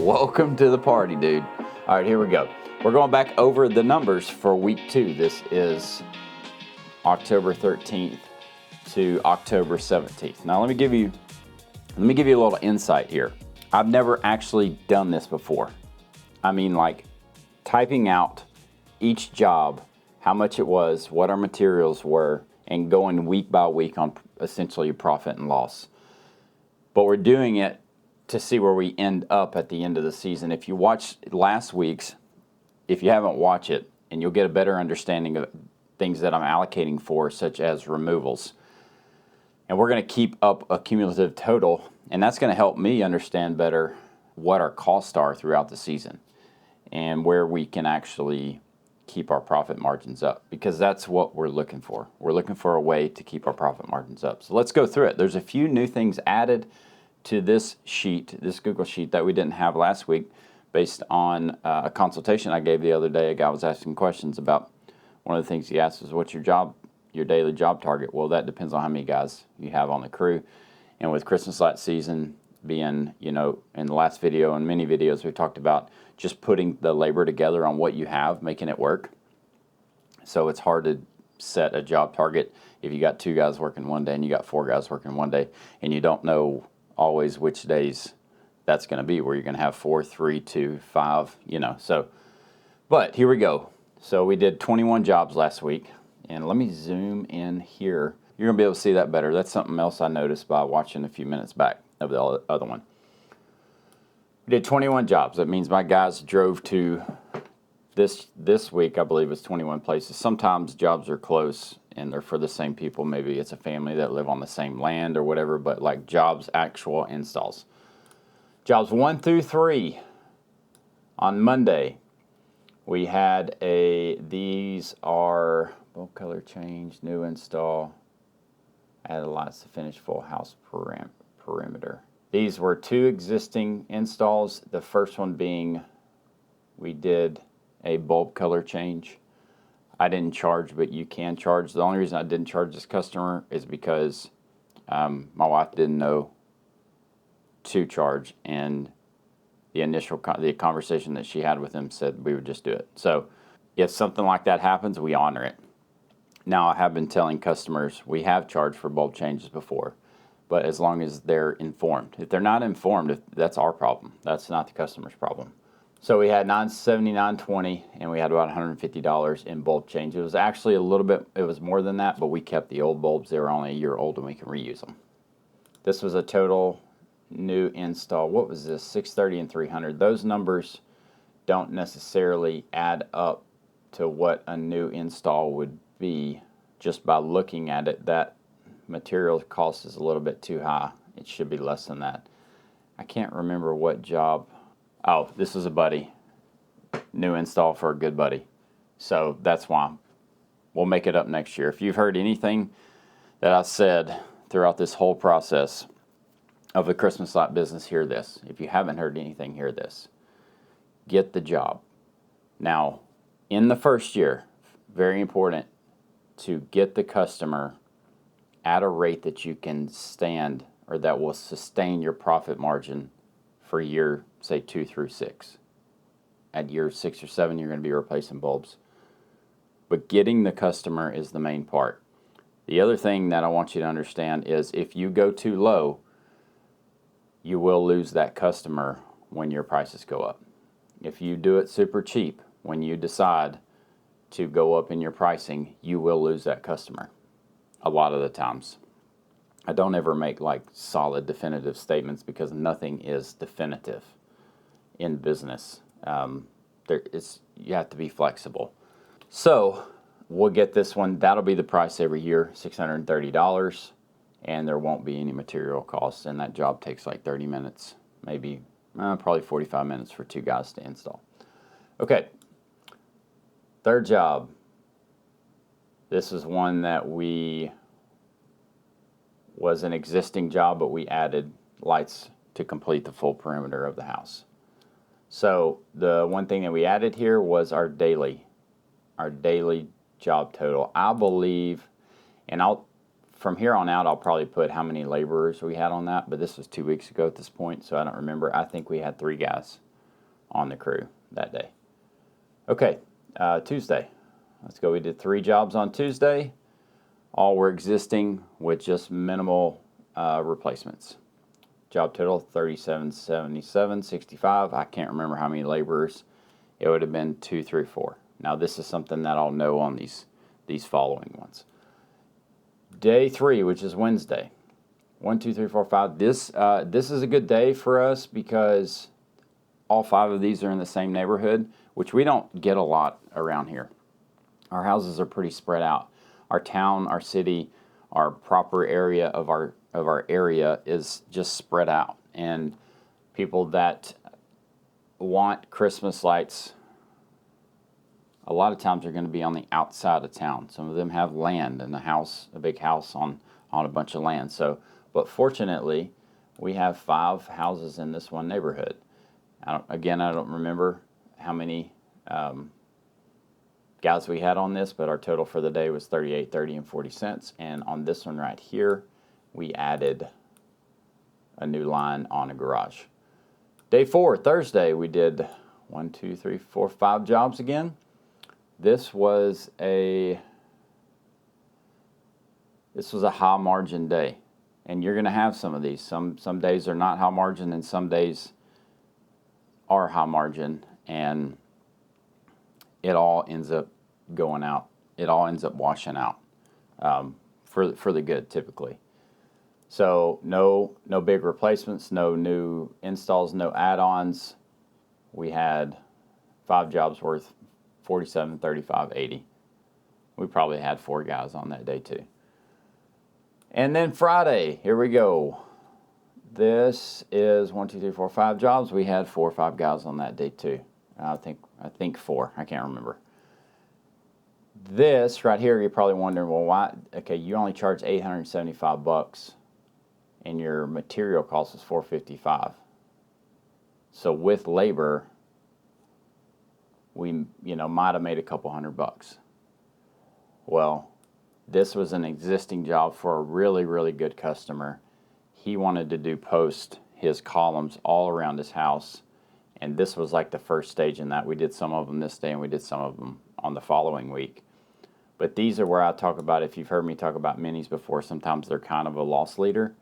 Welcome to the party, dude. All right, here we go. We're going back over the numbers for week 2. This is October 13th to October 17th. Now let me give you a little insight here. I've never actually done this before. I mean, like typing out each job, how much it was, what our materials were, and going week by week on essentially profit and loss. But we're doing it to see where we end up at the end of the season. If you watched last week's, if you haven't watched it, and you'll get a better understanding of things that I'm allocating for, such as removals. And we're going to keep up a cumulative total, and that's going to help me understand better what our costs are throughout the season and where we can actually keep our profit margins up, because that's what we're looking for. We're looking for a way to keep our profit margins up. So let's go through it. There's a few new things added to this sheet, this Google sheet that we didn't have last week, based on a consultation I gave the other day. A guy was asking questions about, one of the things he asked was, what's your daily job target? Well, that depends on how many guys you have on the crew. And with Christmas light season being, in the last video and many videos, we talked about just putting the labor together on what you have, making it work. So it's hard to set a job target if you got 2 guys working one day and you got 4 guys working one day, and you don't know always which days that's going to be, where you're going to have 4, 3, 2, 5, so. But here we go. So we did 21 jobs last week, and let me zoom in here. You're going to be able to see that better. That's something else I noticed by watching a few minutes back of the other one. We did 21 jobs. That means my guys drove to this week, I believe it's 21 places. Sometimes jobs are close and they're for the same people. Maybe it's a family that live on the same land or whatever, but like jobs, actual installs. Jobs 1 through 3 on Monday. We had these are bulb color change, new install, added lights to finish full house perimeter. These were 2 existing installs. The first one being, we did a bulb color change. I didn't charge, but you can charge. The only reason I didn't charge this customer is because my wife didn't know to charge, and the conversation that she had with him said we would just do it. So if something like that happens, we honor it. Now, I have been telling customers we have charged for bulb changes before, but as long as they're informed. If they're not informed, that's our problem. That's not the customer's problem. So we had $979.20, and we had about $150 in bulb change. It was actually it was more than that, but we kept the old bulbs. They were only a year old, and we can reuse them. This was a total new install. What was this? 630 and 300. Those numbers don't necessarily add up to what a new install would be just by looking at it. That material cost is a little bit too high. It should be less than that. I can't remember what job. Oh, this is a buddy. New install for a good buddy. So that's why. We'll make it up next year. If you've heard anything that I said throughout this whole process of the Christmas light business, hear this. If you haven't heard anything, hear this. Get the job. Now, in the first year, very important to get the customer at a rate that you can stand, or that will sustain your profit margin for year, say 2 through 6. At year 6 or 7, you're going to be replacing bulbs. But getting the customer is the main part. The other thing that I want you to understand is if you go too low, you will lose that customer when your prices go up. If you do it super cheap, when you decide to go up in your pricing, you will lose that customer a lot of the times. I don't ever make like solid definitive statements, because nothing is definitive in business. You have to be flexible. So we'll get this one. That'll be the price every year, $630, and there won't be any material costs, and that job takes like 30 minutes, maybe probably 45 minutes for 2 guys to install. Okay, third job. This is one that was an existing job, but we added lights to complete the full perimeter of the house. So the one thing that we added here was our daily job total. I believe, and from here on out, I'll probably put how many laborers we had on that, but this was 2 weeks ago at this point, so I don't remember. I think we had 3 guys on the crew that day. Okay, Tuesday. Let's go. We did 3 jobs on Tuesday. All were existing with just minimal replacements. Job total 3777.65. I can't remember how many laborers. It would have been 2, 3, 4. Now this is something that I'll know on these following ones. Day 3, which is Wednesday. 1, 2, 3, 4, 5. This is a good day for us because all 5 of these are in the same neighborhood, which we don't get a lot around here. Our houses are pretty spread out. Our town, our city, our proper area of our area is just spread out, and people that want Christmas lights a lot of times are going to be on the outside of town. Some of them have land and a big house on a bunch of land. So, but fortunately, we have 5 houses in this one neighborhood. I don't remember how many guys we had on this, but our total for the day was $38.30 and 40 cents. And on this one right here, we added a new line on a garage. Day 4, Thursday, we did 1, 2, 3, 4, 5 jobs again. This was a high margin day, and you're going to have some of these. Some days are not high margin, and some days are high margin, and it all ends up going out. It all ends up washing out for the good typically. So no big replacements, no new installs, no add-ons. We had 5 jobs worth $47, $35, $80. We probably had 4 guys on that day too. And then Friday, here we go. This is 1, 2, 3, 4, 5 jobs. We had 4 or 5 guys on that day too. I think 4. I can't remember. This right here, you're probably wondering, well, why? Okay, you only charge $875, and your material cost is $455. So with labor, we might have made a couple $100. Well, this was an existing job for a really, really good customer. He wanted to post his columns all around his house, and this was like the first stage in that. We did some of them this day, and we did some of them on the following week. But these are where I talk about, if you've heard me talk about minis before, sometimes they're kind of a loss leader,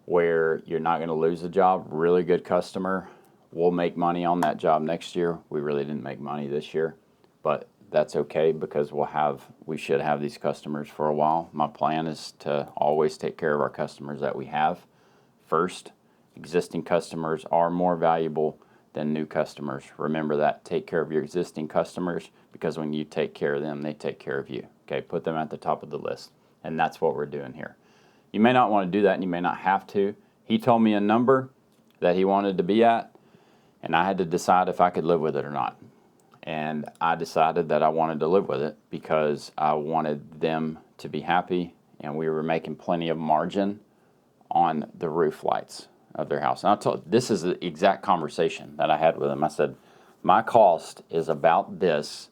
where you're not going to lose a job. Really good customer. We'll make money on that job next year. We really didn't make money this year, but that's okay because we should have these customers for a while. My plan is to always take care of our customers that we have first. Existing customers are more valuable than new customers. Remember that. Take care of your existing customers, because when you take care of them, they take care of you. Okay, put them at the top of the list. And that's what we're doing here. You may not want to do that, and you may not have to. He told me a number that he wanted to be at, and I had to decide if I could live with it or not. And I decided that I wanted to live with it because I wanted them to be happy, and we were making plenty of margin on the roof lights of their house. And this is the exact conversation that I had with him. I said, my cost is about this.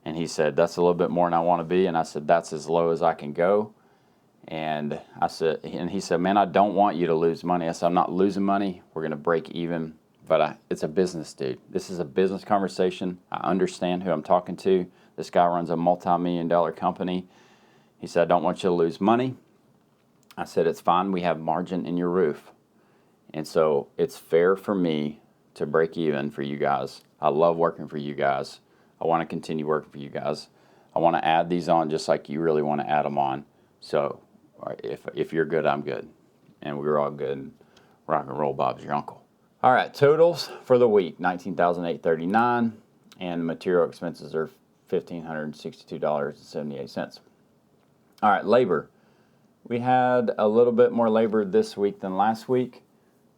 And he said, that's a little bit more than I want to be. And I said, that's as low as I can go. And he said, man, I don't want you to lose money. I said, I'm not losing money. We're going to break even. But it's a business, dude. This is a business conversation. I understand who I'm talking to. This guy runs a multi-million-dollar company. He said, I don't want you to lose money. I said, it's fine. We have margin in your roof. And so it's fair for me to break even for you guys. I love working for you guys. I want to continue working for you guys. I want to add these on just like you really want to add them on. So if you're good, I'm good. And we were all good. And rock and roll, Bob's your uncle. All right, totals for the week, $19,839, and material expenses are $1,562.78. All right, labor. We had a little bit more labor this week than last week.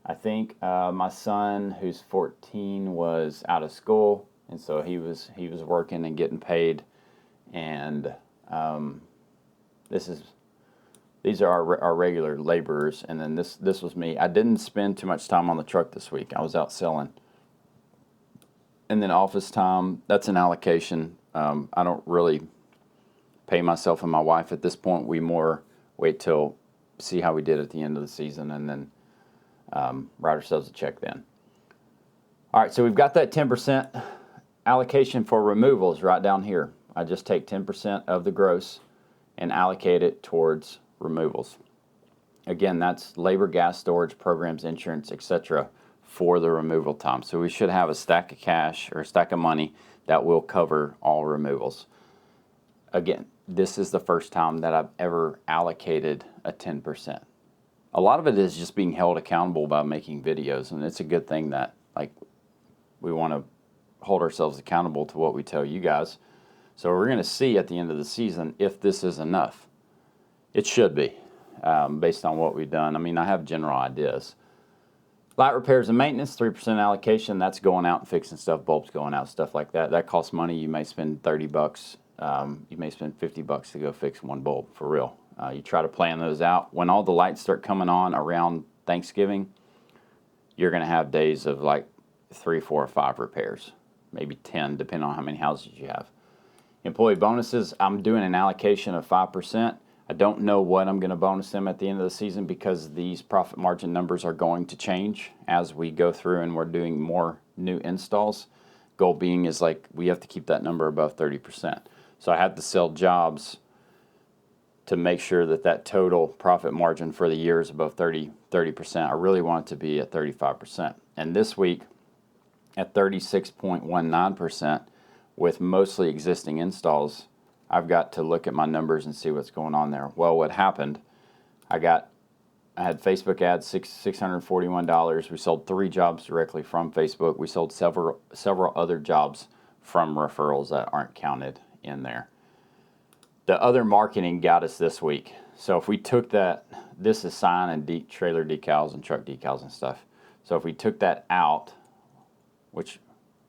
I think my son, who's 14, was out of school, and so he was working and getting paid. And these are our regular laborers, and then this was me. I didn't spend too much time on the truck this week. I was out selling. And then office time, that's an allocation. I don't really pay myself and my wife at this point. We more wait till see how we did at the end of the season, and then write ourselves a check then. All right, so we've got that 10% allocation for removals right down here. I just take 10% of the gross and allocate it towards removals. Again, that's labor, gas, storage, programs, insurance, etc. for the removal time. So we should have a stack of cash or a stack of money that will cover all removals. Again, this is the first time that I've ever allocated a 10%. A lot of it is just being held accountable by making videos, and it's a good thing that we want to hold ourselves accountable to what we tell you guys. So we're going to see at the end of the season if this is enough. It should be, based on what we've done. I mean, I have general ideas. Light repairs and maintenance, 3% allocation. That's going out and fixing stuff, bulbs going out, stuff like that. That costs money. You may spend 30 bucks. You may spend 50 bucks to go fix one bulb, for real. You try to plan those out. When all the lights start coming on around Thanksgiving, you're going to have days of like 3, 4, or 5 repairs, maybe 10, depending on how many houses you have. Employee bonuses, I'm doing an allocation of 5%. I don't know what I'm going to bonus them at the end of the season because these profit margin numbers are going to change as we go through and we're doing more new installs. Goal being is we have to keep that number above 30%. So I have to sell jobs to make sure that that total profit margin for the year is above 30%. I really want it to be at 35%. And this week, at 36.19%, with mostly existing installs, I've got to look at my numbers and see what's going on there. Well, what happened, I had Facebook ads, $641. We sold 3 jobs directly from Facebook. We sold several other jobs from referrals that aren't counted in there. The other marketing got us this week. So if we took that, this is sign and trailer decals and truck decals and stuff. So if we took that out, which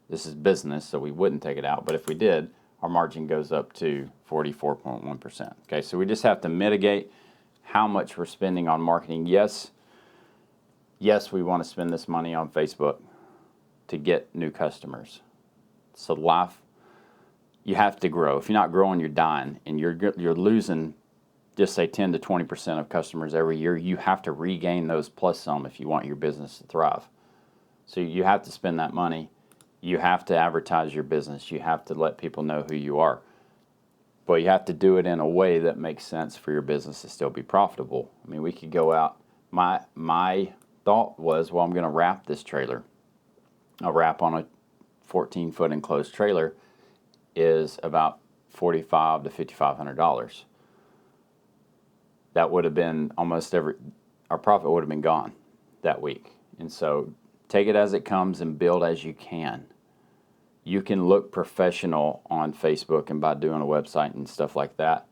this is business, so we wouldn't take it out, but if we did, our margin goes up to 44.1%. Okay, so we just have to mitigate how much we're spending on marketing. Yes, we want to spend this money on Facebook to get new customers. So you have to grow. If you're not growing, you're dying, and you're losing, just say 10 to 20% of customers every year. You have to regain those plus some if you want your business to thrive. So you have to spend that money. You have to advertise your business. You have to let people know who you are. But you have to do it in a way that makes sense for your business to still be profitable. I mean, we could go out. My thought was, well, I'm going to wrap this trailer. A wrap on a 14-foot enclosed trailer is about $4,500 to $5,500. That would have been our profit would have been gone that week. And so take it as it comes and build as you can. You can look professional on Facebook and by doing a website and stuff like that,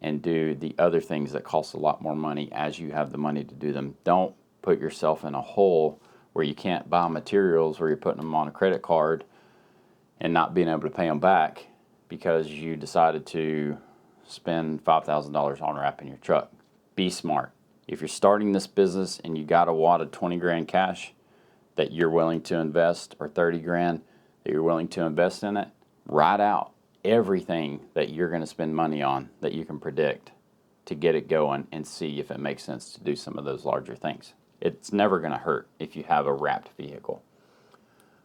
and do the other things that cost a lot more money as you have the money to do them. Don't put yourself in a hole where you can't buy materials, where you're putting them on a credit card and not being able to pay them back because you decided to spend $5,000 on wrapping your truck. Be smart. If you're starting this business and you got a wad of 20 grand cash that you're willing to invest, or 30 grand that you're willing to invest in it, write out everything that you're going to spend money on that you can predict to get it going and see if it makes sense to do some of those larger things. It's never going to hurt if you have a wrapped vehicle.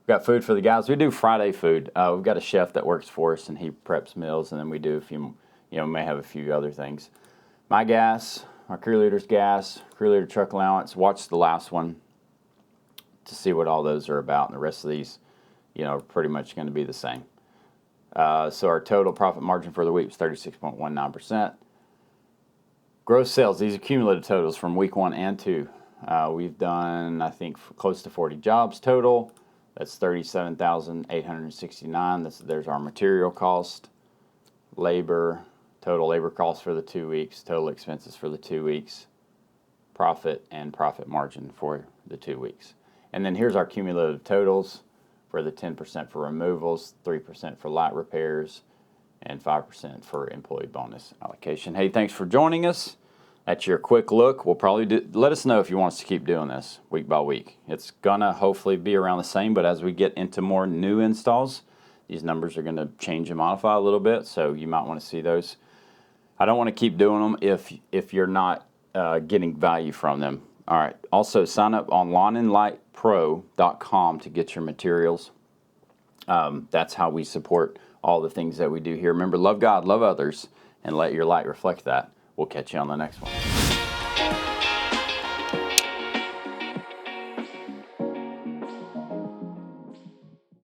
We've got food for the guys. We do Friday food. We've got a chef that works for us, and he preps meals, and then we do a few, may have a few other things. My gas, our crew leader's gas, crew leader truck allowance. Watch the last one to see what all those are about, and the rest of these, are pretty much going to be the same. So our total profit margin for the week was 36.19%. Gross sales, these are cumulative totals from week 1 and 2. We've done, I think, close to 40 jobs total. That's $37,869. There's our material cost, labor, total labor cost for the 2 weeks, total expenses for the 2 weeks, profit and profit margin for the 2 weeks. And then here's our cumulative totals for the 10% for removals, 3% for light repairs, and 5% for employee bonus allocation. Hey, thanks for joining us. That's your quick look. We'll probably let us know if you want us to keep doing this week by week. It's gonna hopefully be around the same, but as we get into more new installs, these numbers are gonna change and modify a little bit, so you might want to see those. I don't want to keep doing them if you're not getting value from them. All right. Also, sign up on lawnandlightpro.com to get your materials. That's how we support all the things that we do here. Remember, love God, love others, and let your light reflect that. We'll catch you on the next one.